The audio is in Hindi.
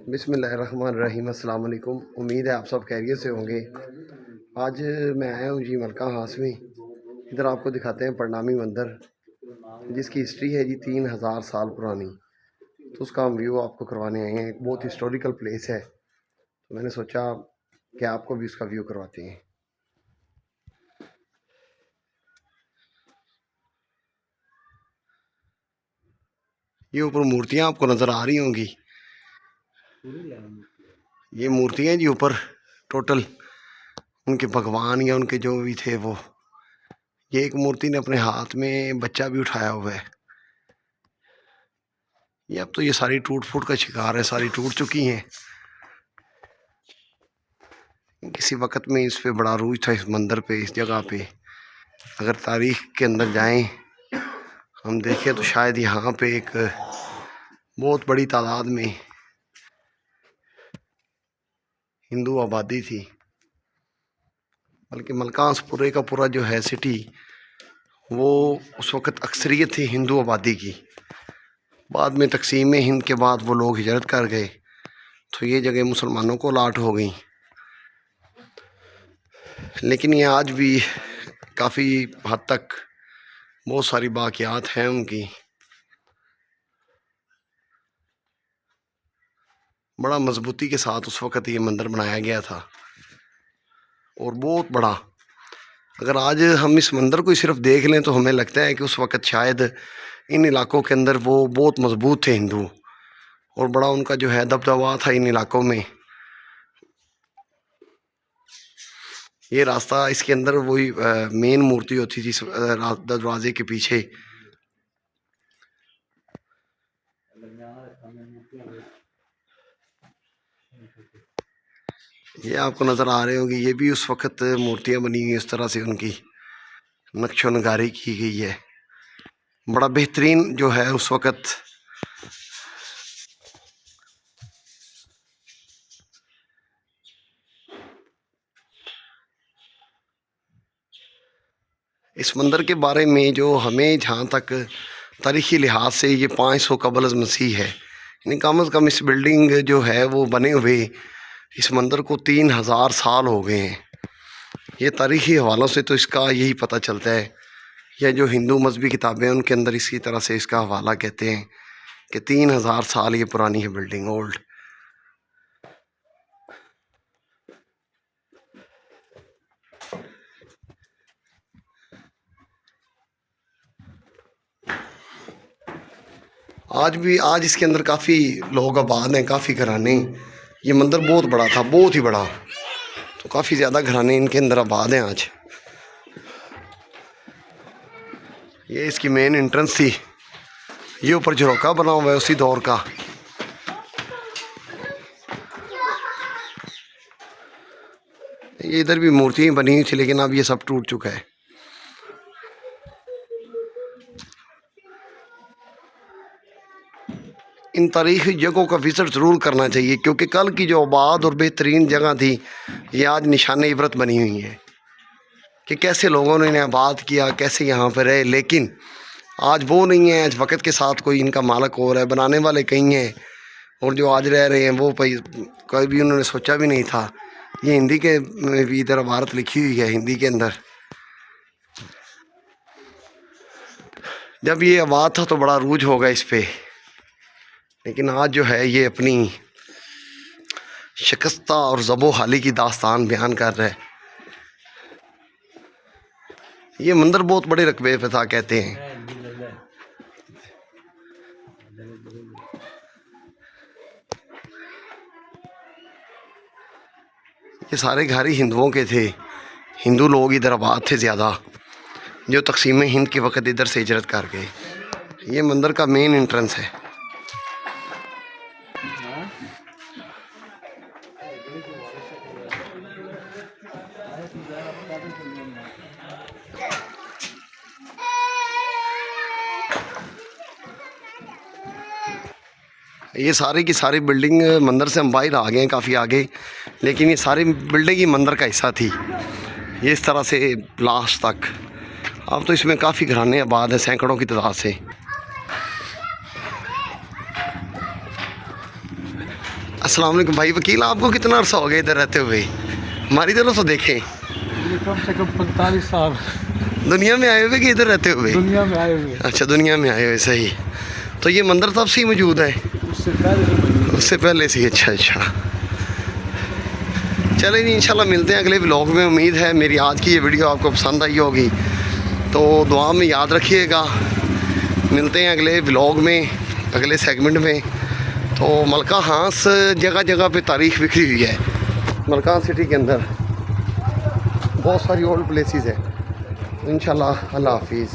बिस्मिल्लाहिर्रहमानिर्रहीम। अस्सलाम वालेकुम। उम्मीद है आप सब खैरियत से होंगे। आज मैं आया हूँ जी मलका हास में। इधर आपको दिखाते हैं परनामी मंदिर, जिसकी हिस्ट्री है जी 3000 साल पुरानी। तो उसका हम व्यू आपको करवाने आए हैं। एक बहुत हिस्टोरिकल प्लेस है, तो मैंने सोचा कि आपको भी उसका व्यू करवाते हैं। ये ऊपर मूर्तियाँ आपको नज़र आ रही होंगी। ये मूर्तियाँ जी ऊपर टोटल उनके भगवान या उनके जो भी थे वो। ये एक मूर्ति ने अपने हाथ में बच्चा भी उठाया हुआ है। ये अब तो ये सारी टूट फूट का शिकार है, सारी टूट चुकी हैं। किसी वक्त में इस पे बड़ा रूज था, इस मंदिर पे, इस जगह पे। अगर तारीख के अंदर जाएं हम देखें तो शायद यहाँ पे एक बहुत बड़ी तादाद में हिंदू आबादी थी। बल्कि मलकांस पूरे का पूरा जो है सिटी, वो उस वक़्त अक्सरियत थी हिंदू आबादी की। बाद में तकसीम हिंद के बाद वो लोग हिजरत कर गए, तो ये जगह मुसलमानों को अलाट हो गई। लेकिन ये आज भी काफ़ी हद तक बहुत सारी बाक़ियात हैं उनकी। बड़ा मजबूती के साथ उस वक़्त ये मंदिर बनाया गया था, और बहुत बड़ा। अगर आज हम इस मंदिर को सिर्फ देख लें तो हमें लगता है कि उस वक़्त शायद इन इलाकों के अंदर वो बहुत मजबूत थे हिंदू, और बड़ा उनका जो है दबदबा था इन इलाकों में। ये रास्ता, इसके अंदर वही मेन मूर्ति होती थी दरवाजे के पीछे। ये आपको नज़र आ रहे होंगे, ये भी उस वक़्त मूर्तियाँ बनी हुई इस तरह से, उनकी नक्शो नगारी की गई है। बड़ा बेहतरीन जो है उस वक़्त। इस मंदिर के बारे में जो हमें जहाँ तक तारीख़ी लिहाज से ये 500 कबल अज़ मसीह है, यानी कम अज़ कम इस बिल्डिंग जो है वो बने हुए इस मंदिर को 3000 साल हो गए हैं। ये तारीख़ी हवालों से तो इसका यही पता चलता है, या जो हिंदू मजहबी किताबें हैं उनके अंदर इसी तरह से इसका हवाला कहते हैं कि 3000 साल ये पुरानी है बिल्डिंग, ओल्ड। आज इसके अंदर काफ़ी लोग आबाद हैं, काफ़ी घराने। ये मंदिर बहुत बड़ा था, बहुत ही बड़ा, तो काफ़ी ज़्यादा घराने इनके अंदर आबाद हैं आज। ये इसकी मेन एंट्रेंस थी। ये ऊपर झरोका बना हुआ है उसी दौर का। ये इधर भी मूर्तियाँ बनी हुई थी, लेकिन अब ये सब टूट चुका है। इन तारीख़ी जगहों का विज़िट ज़रूर करना चाहिए, क्योंकि कल की जो आबाद और बेहतरीन जगह थी, ये आज निशान इबरत बनी हुई है कि कैसे लोगों ने इन्हें आबाद किया, कैसे यहाँ पर रहे। लेकिन आज वो नहीं है। आज वक़्त के साथ कोई इनका मालिक हो रहा है, बनाने वाले कई हैं, और जो आज रह रहे हैं वो कभी भी उन्होंने सोचा भी नहीं था। ये हिंदी के में भी इधर इबारत लिखी हुई है, हिंदी के अंदर। जब ये आबाद था तो बड़ा रूज होगा इस पे, लेकिन आज जो है ये अपनी शिकस्ता और ज़बो हाली की दास्तान बयान कर रहा है। ये मंदिर बहुत बड़े रकबे पे था, कहते हैं। ये सारे घर ही हिंदुओं के थे, हिंदू लोग इधर आबाद थे ज़्यादा, जो तकसीम हिंद के वक़्त इधर से हिजरत कर गए। ये मंदिर का मेन एंट्रेंस है। ये सारी की सारी बिल्डिंग, मंदिर से हम बाहर आ गए हैं काफ़ी आगे, लेकिन ये सारी बिल्डिंग ही मंदिर का हिस्सा थी। ये इस तरह से लास्ट तक। अब तो इसमें काफ़ी घराने आबाद हैं, सैकड़ों की तादाद से। अस्सलाम वालेकुम भाई वकील, आपको कितना अर्सा हो गया इधर रहते हुए? हमारी तरफ तो देखें, कम से कम 45 साल दुनिया में आए हुए कि इधर रहते हुए? दुनिया में आए हुए। अच्छा, दुनिया में आए हुए, सही। तो ये मंदिर तब से ही मौजूद है? उससे पहले से ही। अच्छा अच्छा, चलें जी, इंशाल्लाह मिलते हैं अगले व्लॉग में। उम्मीद है मेरी आज की ये वीडियो आपको पसंद आई होगी, तो दुआ में याद रखिएगा। मिलते हैं अगले व्लॉग में, अगले सेगमेंट में। तो मलका हांस जगह जगह पे तारीख बिखरी हुई है। मलकान सिटी के अंदर बहुत सारी ओल्ड प्लेसेस हैं। इंशाल्लाह, अल्लाह हाफिज़।